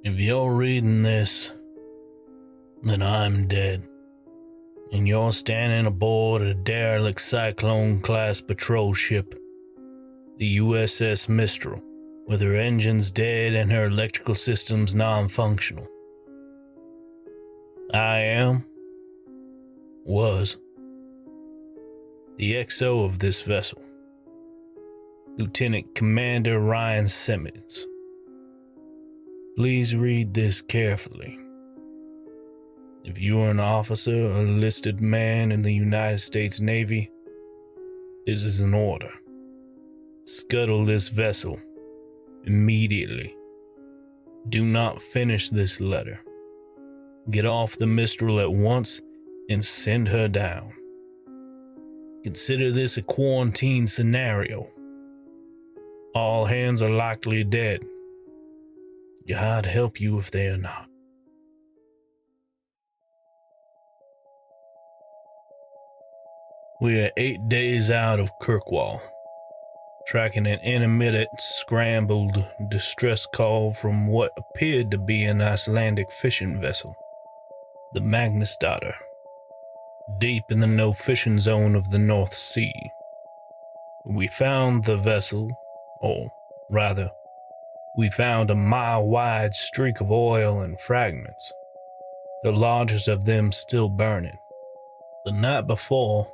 If you're reading this, then I'm dead. And you're standing aboard a derelict Cyclone-class patrol ship, the USS Mistral, with her engines dead and her electrical systems non-functional. I was, the XO of this vessel, Lieutenant Commander Ryan Simmons. Please read this carefully. If you are an officer or enlisted man in the United States Navy, this is an order. Scuttle this vessel immediately. Do not finish this letter. Get off the Mistral at once and send her down. Consider this a quarantine scenario. All hands are likely dead. You're hired to help you if they are not. We are 8 days out of Kirkwall, tracking an intermittent, scrambled distress call from what appeared to be an Icelandic fishing vessel, the Magnusdotter, deep in the no-fishing zone of the North Sea. We found the vessel, or rather, we found a mile-wide streak of oil and fragments, the largest of them still burning. The night before,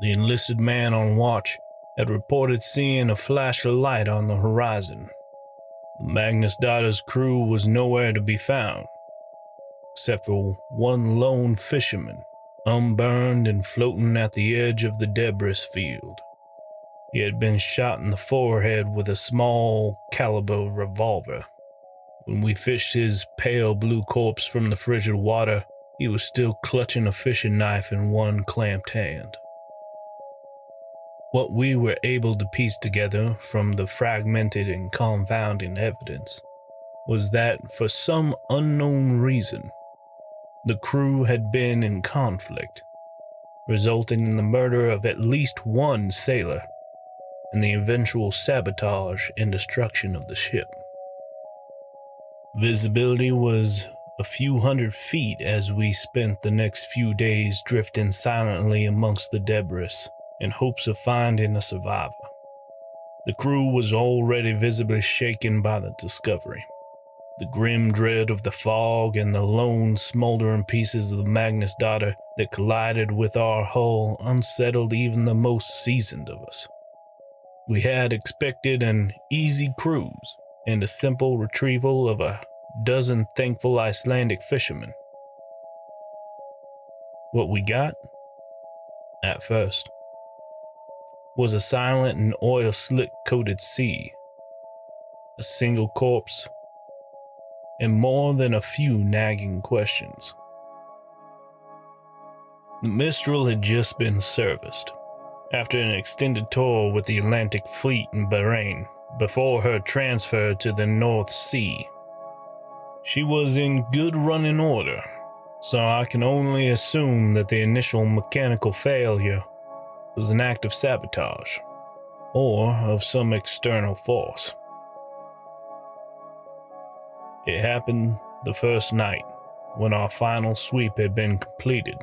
the enlisted man on watch had reported seeing a flash of light on the horizon. The Magnusdotter's crew was nowhere to be found, except for one lone fisherman, unburned and floating at the edge of the debris field. He had been shot in the forehead with a small caliber revolver. When we fished his pale blue corpse from the frigid water, he was still clutching a fishing knife in one clamped hand. What we were able to piece together from the fragmented and confounding evidence was that, for some unknown reason, the crew had been in conflict, resulting in the murder of at least one sailor and the eventual sabotage and destruction of the ship. Visibility was a few hundred feet as we spent the next few days drifting silently amongst the debris in hopes of finding a survivor. The crew was already visibly shaken by the discovery. The grim dread of the fog and the lone smoldering pieces of the Magnusdotter that collided with our hull unsettled even the most seasoned of us. We had expected an easy cruise and a simple retrieval of a dozen thankful Icelandic fishermen. What we got, at first, was a silent and oil-slick-coated sea, a single corpse, and more than a few nagging questions. The Mistral had just been serviced, after an extended tour with the Atlantic Fleet in Bahrain, before her transfer to the North Sea. She was in good running order, so I can only assume that the initial mechanical failure was an act of sabotage, or of some external force. It happened the first night, when our final sweep had been completed,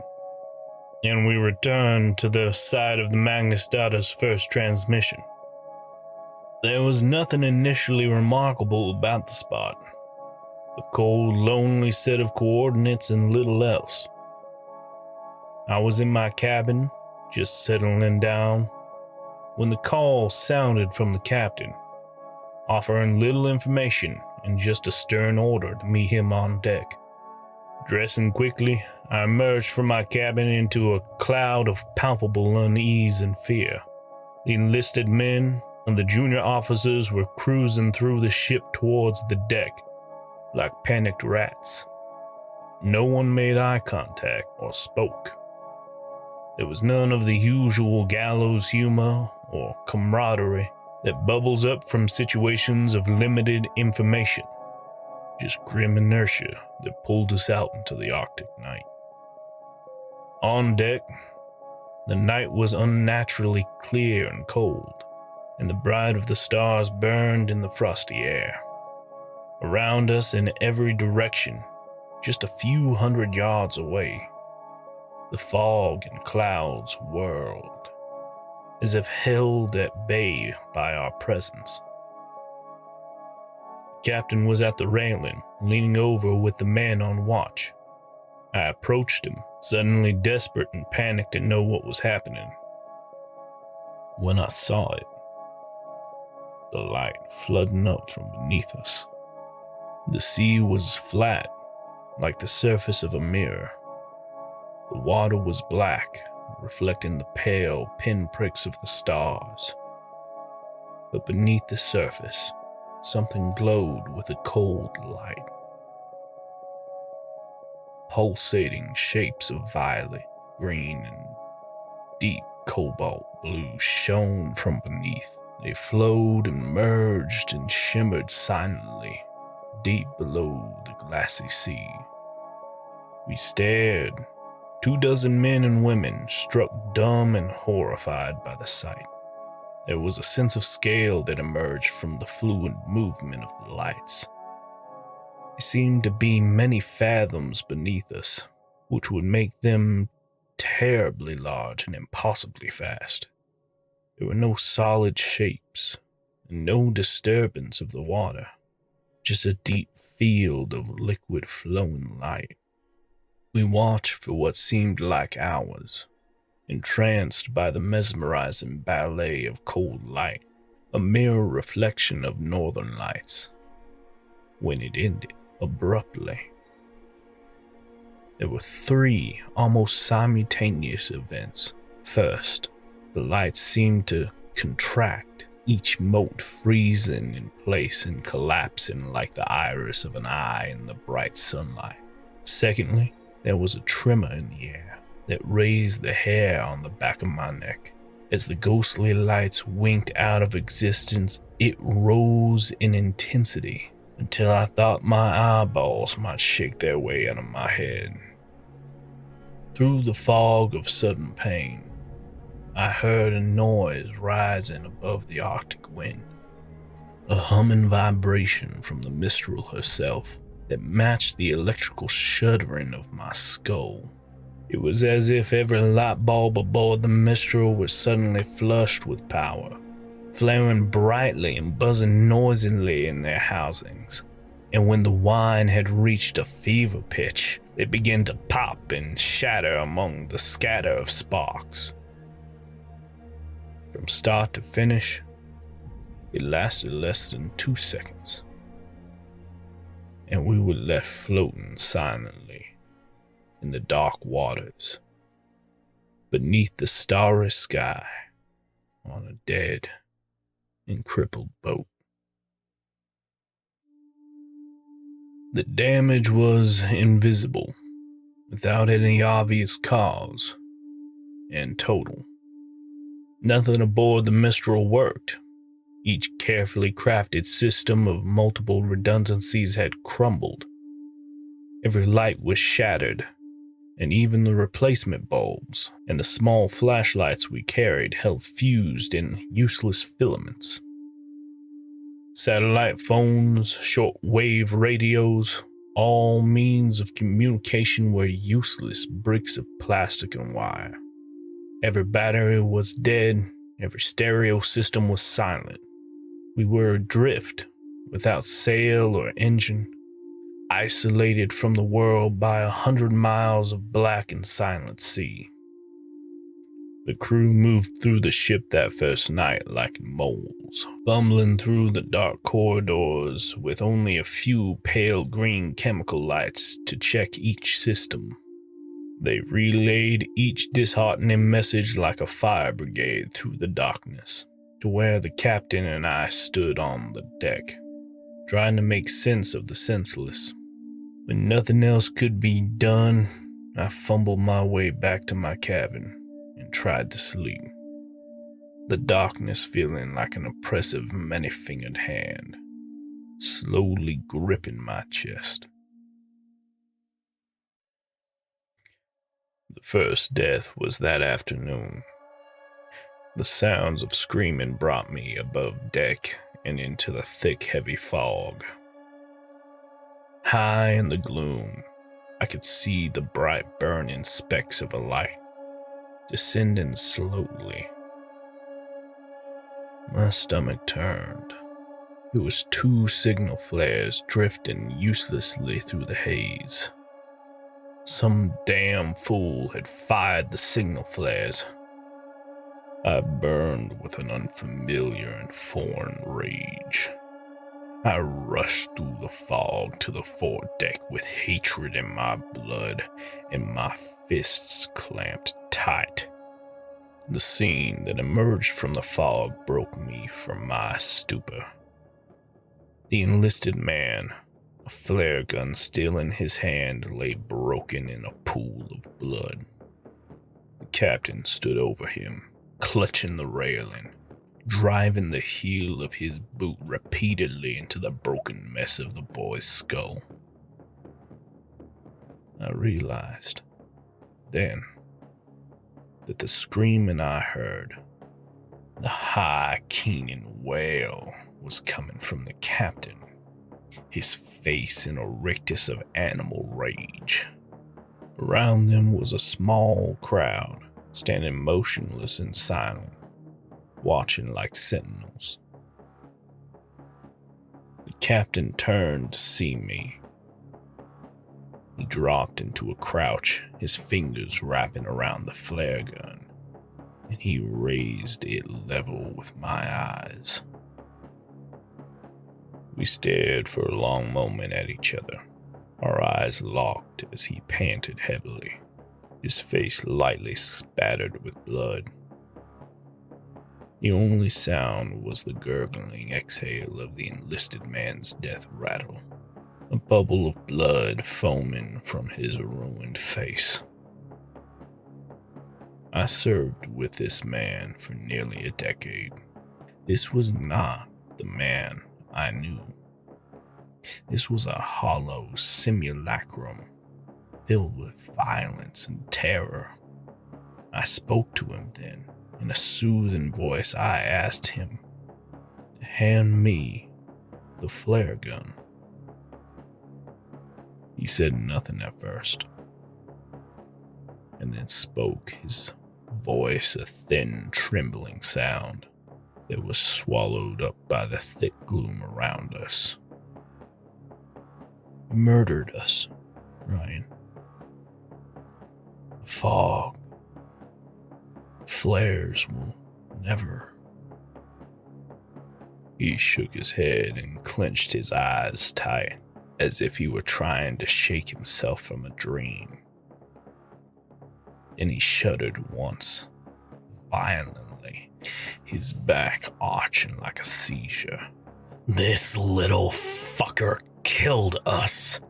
and we returned to the site of the Magnusdotter's first transmission. There was nothing initially remarkable about the spot. A cold, lonely set of coordinates and little else. I was in my cabin, just settling down, when the call sounded from the captain, offering little information and just a stern order to meet him on deck. Dressing quickly, I emerged from my cabin into a cloud of palpable unease and fear. The enlisted men and the junior officers were cruising through the ship towards the deck like panicked rats. No one made eye contact or spoke. There was none of the usual gallows humor or camaraderie that bubbles up from situations of limited information. Just grim inertia that pulled us out into the Arctic night. On deck, the night was unnaturally clear and cold, and the bright of the stars burned in the frosty air. Around us in every direction, just a few hundred yards away, the fog and clouds whirled, as if held at bay by our presence. The captain was at the railing, leaning over with the man on watch. I approached him, suddenly desperate and panicked to know what was happening. When I saw it, the light flooding up from beneath us. The sea was flat, like the surface of a mirror. The water was black, reflecting the pale pinpricks of the stars. But beneath the surface, something glowed with a cold light. Pulsating shapes of violet, green, and deep cobalt blue shone from beneath. They flowed and merged and shimmered silently, deep below the glassy sea. We stared, 24 men and women, struck dumb and horrified by the sight. There was a sense of scale that emerged from the fluid movement of the lights. They seemed to be many fathoms beneath us, which would make them terribly large and impossibly fast. There were no solid shapes, and no disturbance of the water, just a deep field of liquid flowing light. We watched for what seemed like hours, entranced by the mesmerizing ballet of cold light, a mirror reflection of northern lights. When it ended abruptly, there were 3 almost simultaneous events. First, the lights seemed to contract, each mote freezing in place and collapsing like the iris of an eye in the bright sunlight. Secondly, there was a tremor in the air that raised the hair on the back of my neck. As the ghostly lights winked out of existence, it rose in intensity until I thought my eyeballs might shake their way out of my head. Through the fog of sudden pain, I heard a noise rising above the Arctic wind, a humming vibration from the Mistral herself that matched the electrical shuddering of my skull. It was as if every light bulb aboard the Mistral was suddenly flushed with power, flaring brightly and buzzing noisily in their housings. And when the wine had reached a fever pitch, it began to pop and shatter among the scatter of sparks. From start to finish, it lasted less than 2 seconds, and we were left floating silently in the dark waters, beneath the starry sky, on a dead and crippled boat. The damage was invisible, without any obvious cause, and total. Nothing aboard the Mistral worked. Each carefully crafted system of multiple redundancies had crumbled. Every light was shattered, and even the replacement bulbs and the small flashlights we carried held fused in useless filaments. Satellite phones, short-wave radios, all means of communication were useless bricks of plastic and wire. Every battery was dead, every stereo system was silent. We were adrift, without sail or engine, isolated from the world by 100 miles of black and silent sea. The crew moved through the ship that first night like moles, fumbling through the dark corridors with only a few pale green chemical lights to check each system. They relayed each disheartening message like a fire brigade through the darkness, to where the captain and I stood on the deck, trying to make sense of the senseless. When nothing else could be done, I fumbled my way back to my cabin and tried to sleep, the darkness feeling like an oppressive many-fingered hand, slowly gripping my chest. The first death was that afternoon. The sounds of screaming brought me above deck and into the thick, heavy fog. High in the gloom, I could see the bright burning specks of a light descending slowly. My stomach turned. It was 2 signal flares drifting uselessly through the haze. Some damn fool had fired the signal flares. I burned with an unfamiliar and foreign rage. I rushed through the fog to the foredeck with hatred in my blood and my fists clamped tight. The scene that emerged from the fog broke me from my stupor. The enlisted man, a flare gun still in his hand, lay broken in a pool of blood. The captain stood over him, clutching the railing, driving the heel of his boot repeatedly into the broken mess of the boy's skull. I realized then that the screaming I heard, the high, keening wail, was coming from the captain, his face in a rictus of animal rage. Around them was a small crowd, standing motionless and silent, watching like sentinels. The captain turned to see me. He dropped into a crouch, his fingers wrapping around the flare gun, and he raised it level with my eyes. We stared for a long moment at each other, our eyes locked as he panted heavily, his face lightly spattered with blood. The only sound was the gurgling exhale of the enlisted man's death rattle, a bubble of blood foaming from his ruined face. I served with this man for nearly a decade. This was not the man I knew. This was a hollow simulacrum filled with violence and terror. I spoke to him then. In a soothing voice, I asked him to hand me the flare gun. He said nothing at first, and then spoke, his voice a thin, trembling sound that was swallowed up by the thick gloom around us. You murdered us, Ryan. The fog, flares will never. He shook his head and clenched his eyes tight, as if he were trying to shake himself from a dream. Then he shuddered once, violently, his back arching like a seizure. This little fucker killed us,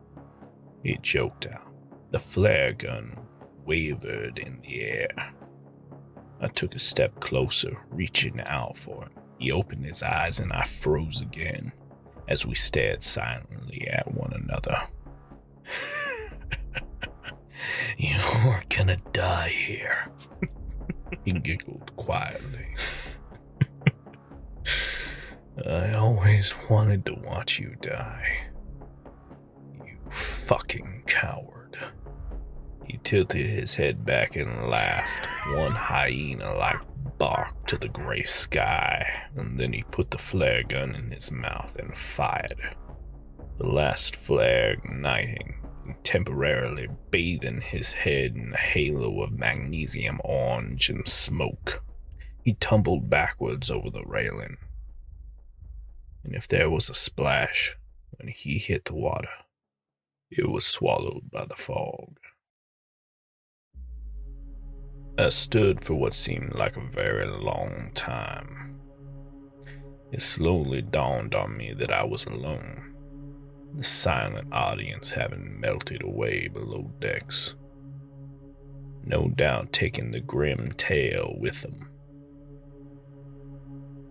he choked out. The flare gun wavered in the air. I took a step closer, reaching out for it. He opened his eyes and I froze again as we stared silently at one another. You're gonna die here, he giggled quietly. I always wanted to watch you die. You fucking coward. He tilted his head back and laughed, one hyena-like bark to the gray sky, and then he put the flare gun in his mouth and fired. The last flare igniting and temporarily bathing his head in a halo of magnesium orange and smoke. He tumbled backwards over the railing, and if there was a splash when he hit the water, it was swallowed by the fog. I stood for what seemed like a very long time. It slowly dawned on me that I was alone, the silent audience having melted away below decks, no doubt taking the grim tale with them.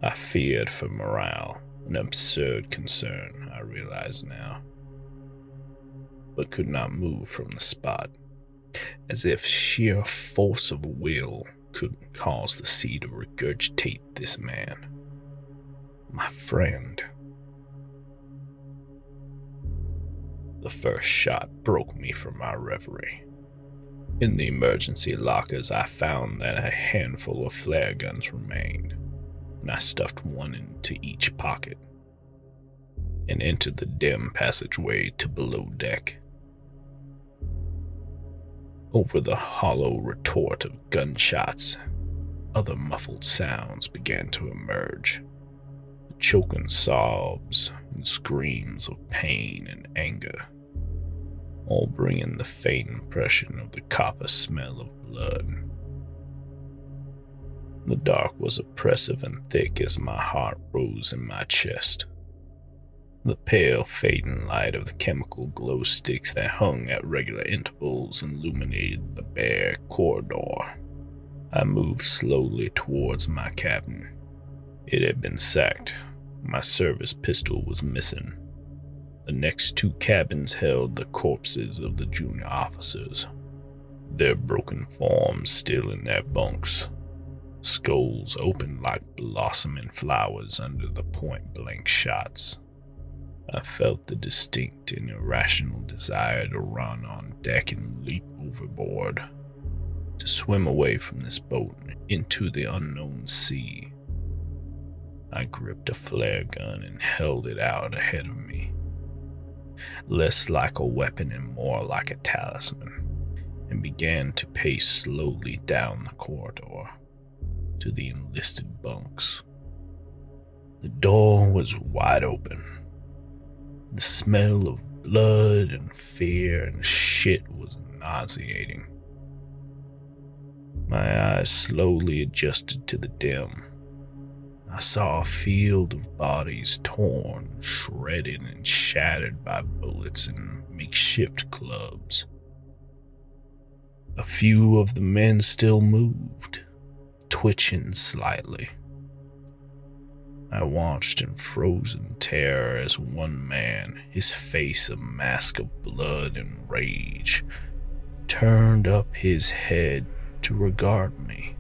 I feared for morale, an absurd concern, I realize now, but could not move from the spot, as if sheer force of will could cause the sea to regurgitate this man, my friend. The first shot broke me from my reverie. In the emergency lockers, I found that a handful of flare guns remained, and I stuffed one into each pocket and entered the dim passageway to below deck. Over the hollow retort of gunshots, other muffled sounds began to emerge. Choking sobs and screams of pain and anger, all bringing the faint impression of the copper smell of blood. The dark was oppressive and thick as my heart rose in my chest. The pale, fading light of the chemical glow sticks that hung at regular intervals illuminated the bare corridor. I moved slowly towards my cabin. It had been sacked. My service pistol was missing. The next two cabins held the corpses of the junior officers, their broken forms still in their bunks, skulls open like blossoming flowers under the point-blank shots. I felt the distinct and irrational desire to run on deck and leap overboard, to swim away from this boat into the unknown sea. I gripped a flare gun and held it out ahead of me, less like a weapon and more like a talisman, and began to pace slowly down the corridor to the enlisted bunks. The door was wide open. The smell of blood and fear and shit was nauseating. My eyes slowly adjusted to the dim. I saw a field of bodies torn, shredded, and shattered by bullets and makeshift clubs. A few of the men still moved, twitching slightly. I watched in frozen terror as one man, his face a mask of blood and rage, turned up his head to regard me.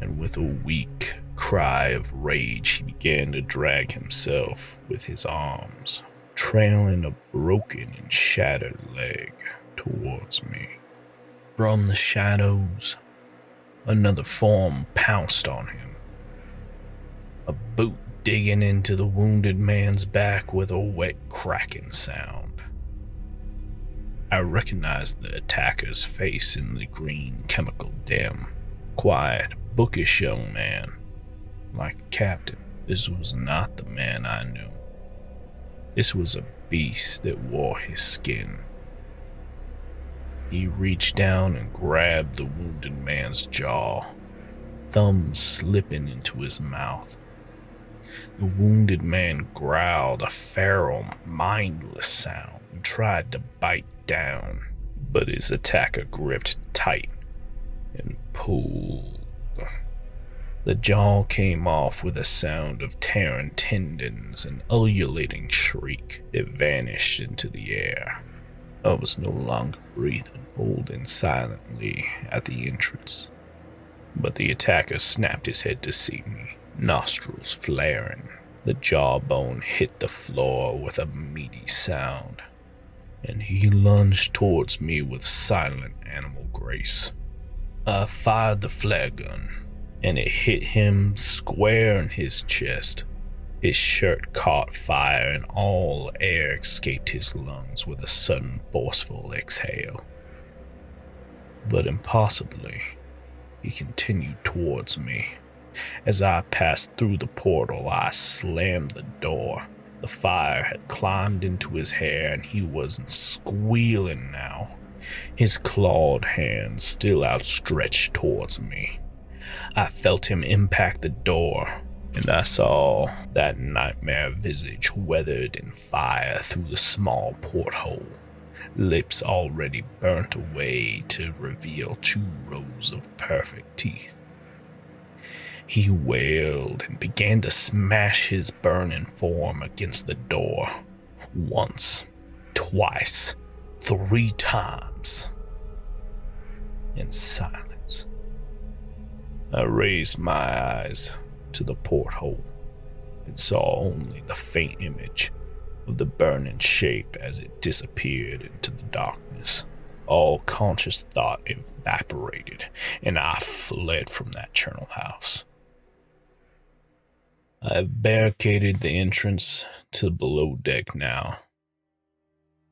And with a weak cry of rage, he began to drag himself with his arms, trailing a broken and shattered leg towards me. From the shadows, another form pounced on him, a boot digging into the wounded man's back with a wet cracking sound. I recognized the attacker's face in the green chemical dim. Quiet, bookish young man. Like the captain, this was not the man I knew. This was a beast that wore his skin. He reached down and grabbed the wounded man's jaw, thumbs slipping into his mouth. The wounded man growled a feral, mindless sound and tried to bite down, but his attacker gripped tight and pulled. The jaw came off with a sound of tearing tendons and ululating shriek. It vanished into the air. I was no longer breathing, holding silently at the entrance. But the attacker snapped his head to see me, nostrils flaring. The jawbone hit the floor with a meaty sound, and he lunged towards me with silent animal grace. I fired the flare gun, and it hit him square in his chest. His shirt caught fire, and all air escaped his lungs with a sudden, forceful exhale. But impossibly, he continued towards me. As I passed through the portal, I slammed the door. The fire had climbed into his hair, and he was squealing now, his clawed hands still outstretched towards me. I felt him impact the door, and I saw that nightmare visage weathered in fire through the small porthole, lips already burnt away to reveal 2 rows of perfect teeth. He wailed and began to smash his burning form against the door. Once, twice, 3 times. In silence, I raised my eyes to the porthole and saw only the faint image of the burning shape as it disappeared into the darkness. All conscious thought evaporated, and I fled from that charnel house. I have barricaded the entrance to the below deck now,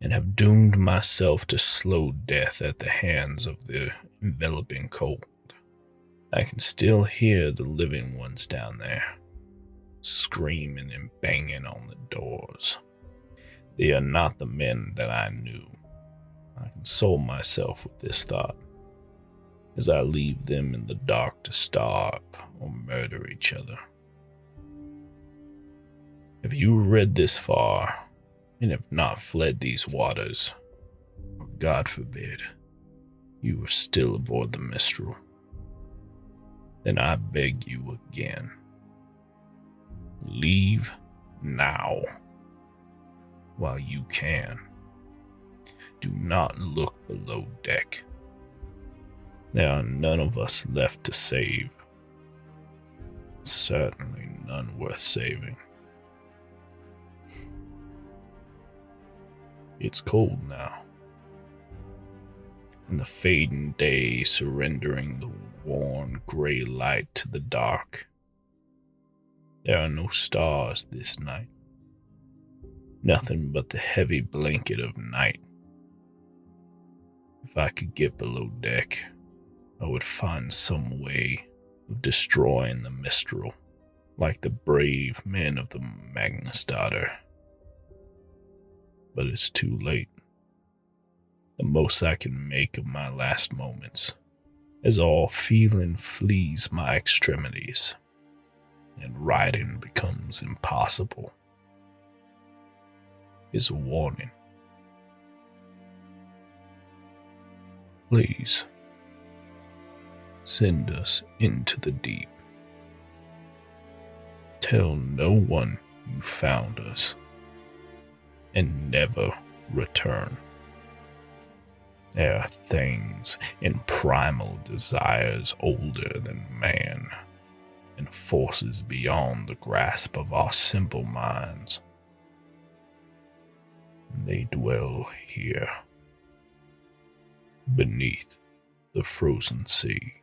and have doomed myself to slow death at the hands of the enveloping cold. I can still hear the living ones down there, screaming and banging on the doors. They are not the men that I knew. I console myself with this thought as I leave them in the dark to starve or murder each other. If you read this far and have not fled these waters, or God forbid, you are still aboard the Mistral, then I beg you again, leave now while you can. Do not look below deck. There are none of us left to save. Certainly none worth saving. It's cold now, and the fading day surrendering the worn gray light to the dark. There are no stars this night. Nothing but the heavy blanket of night. If I could get below deck, I would find some way of destroying the Mistral, like the brave men of the Magnusdotter. But it's too late. The most I can make of my last moments, as all feeling flees my extremities, and riding becomes impossible, is a warning. Please, send us into the deep. Tell no one you found us, and never return. There are things and primal desires older than man, and forces beyond the grasp of our simple minds. They dwell here, beneath the frozen sea.